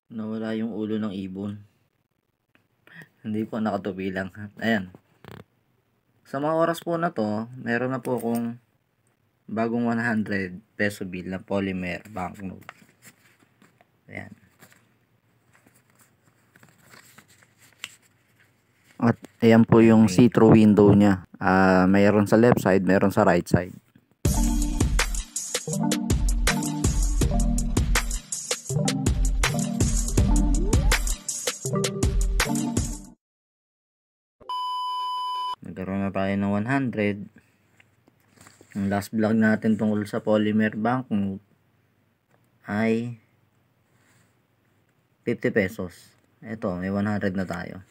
Nawala yung ulo ng ibon. Hindi po nakatupi lang. Ayan. Sa mga oras po na to, meron na po akong bagong 100 peso bill na polymer banknote. Ayan. At ayan po yung see-through window niya. Mayroon sa left side, mayroon sa right side. Nagkaroon na tayo ng 100. Ang last vlog natin tungkol sa polymer banknote ay 50 pesos. Ito, may 100 na tayo.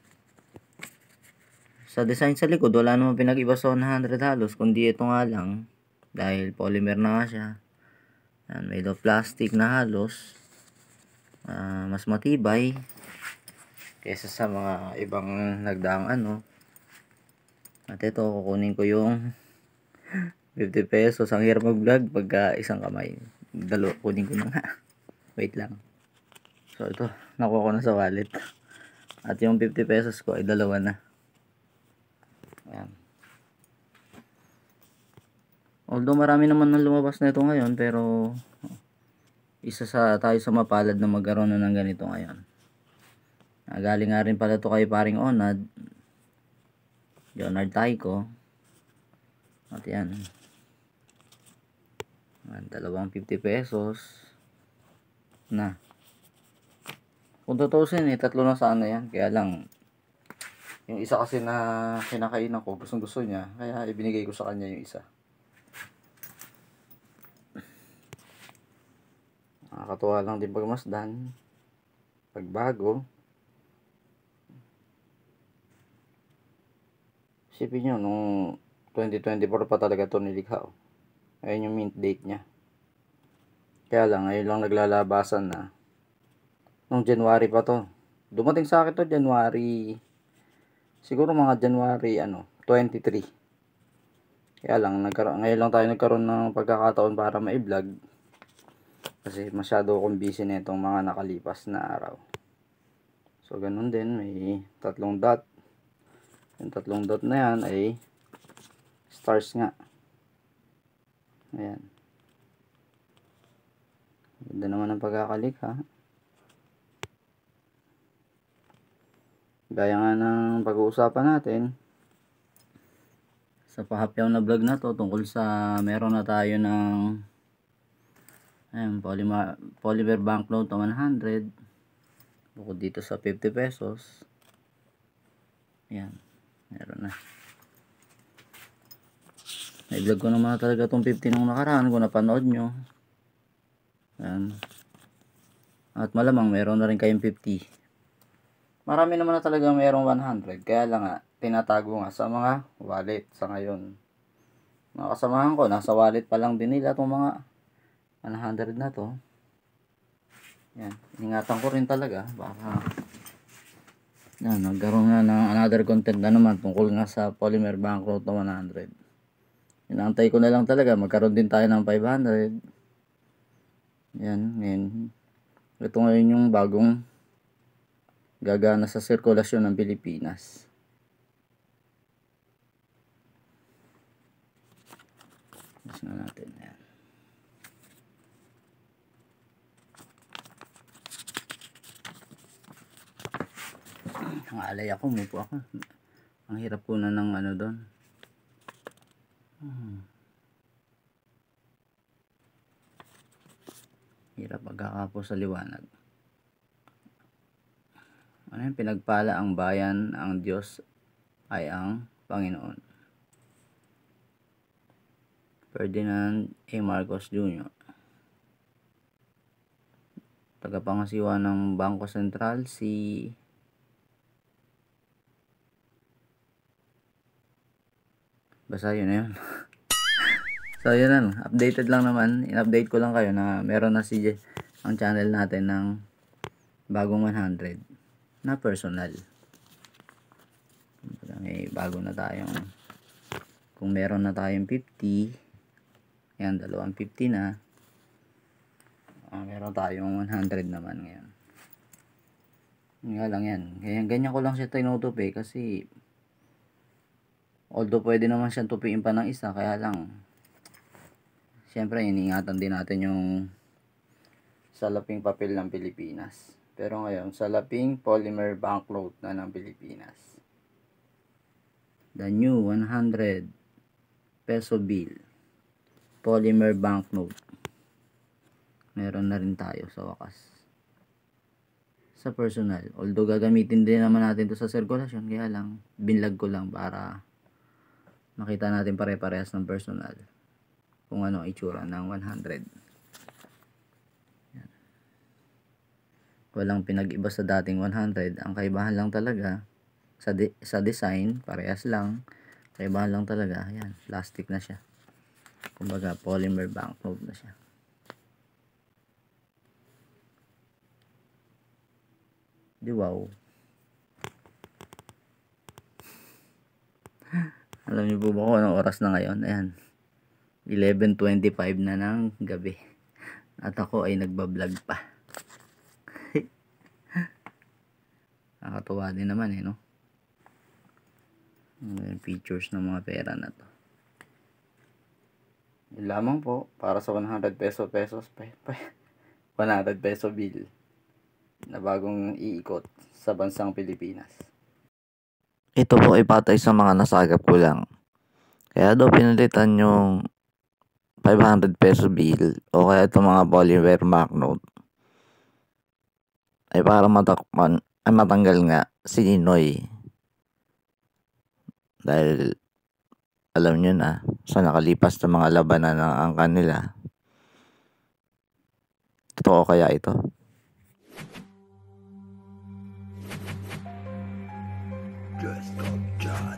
Sa design sa likod, wala namang pinag-iba sa 100 halos, kundi ito nga lang, dahil polymer na nga siya. Yan, made of plastic na halos. Mas matibay kaysa sa mga ibang nagdaang ano. At ito, kukunin ko yung 50 pesos. Ang hirap mag-vlog pagka isang kamay. Dalo, kunin ko na nga. Wait lang. So ito, nakuha ko na sa wallet. At yung 50 pesos ko ay dalawa na. Ayan. Although marami naman na lumabas na ito ngayon, pero isa sa tayo sa mapalad na magkaroon na ng ganito ngayon. Galing nga rin pala ito kay paring Onad, Leonard Taiko. At yan, dalawang 50 pesos na. Kung tutusin tatlo na sana yan. Kaya lang, yung isa kasi na kinakainan ko, gustong gusto niya, kaya ibinigay ko sa kanya yung isa. Nakakatuwa lang din pagmasdan, pagbago. Isipin nyo, nung 2024 pa talaga ito nilikha. Ayun yung mint date niya. Kaya lang, ngayon lang naglalabasan na. Nung January pa to. Dumating sa akin to January, siguro mga January 23. Kaya lang, ngayon lang tayo nagkaroon ng pagkakataon para ma-vlog. Kasi masyado akong busy na itong mga nakalipas na araw. So, ganun din. May tatlong dot. Yung tatlong dot na yan ay stars nga. Ayan. Ganda naman ang pagkakalikha. Gaya nga ng pag-uusapan natin sa pahapyaw na vlog na to tungkol sa meron na tayo ng polymer banknote na 100 bukod dito sa 50 pesos. Ayan, meron na. I-vlog ko naman talaga itong 50 nung nakaraan kung napanood nyo. Ayan. At malamang meron na rin kayong 50. Marami naman na talaga mayroong 100. Kaya lang nga, tinatago nga sa mga wallet sa ngayon. Mga kasamahan ko, nasa wallet pa lang din nila itong mga 100 na to. Yan, ingatan ko rin talaga. Baka yan, nagkaroon nga ng another content na naman tungkol nga sa polymer banknote na 100. Inaantay ko na lang talaga, magkaroon din tayo ng 500. Yan, ngayon. Ito ngayon yung bagong gagana sa sirkulasyon ng Pilipinas. Mas na natin yan. Ang alay ako, mupo ako. Ang hirap ko na ng ano doon. Hirap magkakapo sa liwanag. Ano yung pinagpala ang bayan, ang Diyos ay ang Panginoon. Ferdinand A. Marcos Jr. Tagapangasiwa ng Bangko Sentral si basta yun na yun. So yun lang, updated lang naman. In-update ko lang kayo na meron na ang channel natin ng bagong 100 na personal. May bago na tayong, kung meron na tayong 50, yan, dalawang 50 na. Meron tayong 100 naman ngayon. Nga lang yan. Kaya ganyan ko lang siya tinutupi kasi although pwede naman siyang tupiin pa ng isa, kaya lang siyempre iniingatan din natin yung salaping papel ng Pilipinas. Pero ngayon, salaping polymer banknote na ng Pilipinas. The new 100 peso bill polymer banknote. Meron na rin tayo sa wakas. Sa personal, although gagamitin din naman natin to sa sirkulasyon, kaya lang binlag ko lang para makita natin pare-parehas ng personal kung ano ang itsura ng 100. Yan. Walang pinag-iba sa dating 100. Ang kaibahan lang talaga sa design, parehas lang. Kaibahan lang talaga, yan, plastic na siya. Kumbaga polymer banknote na siya. Di wow. Alam niyo po ba kung anong oras na ngayon? Ayan. 11:25 na ng gabi. At ako ay nagbablog pa. Nakakatuwa din naman no? Yung features ng mga pera na to. Yun lamang po para sa 100 pesos 100 peso bill na bagong iikot sa bansang Pilipinas. Ito po ay patay sa mga nasagap ko lang. Kaya daw pinalitan yung 500 peso bill o kaya itong mga polymer banknote ay para matanggal nga si Ninoy. Dahil alam nyo na sa nakalipas na mga labanan ng angkan nila. Totoo kaya ito? Just come John.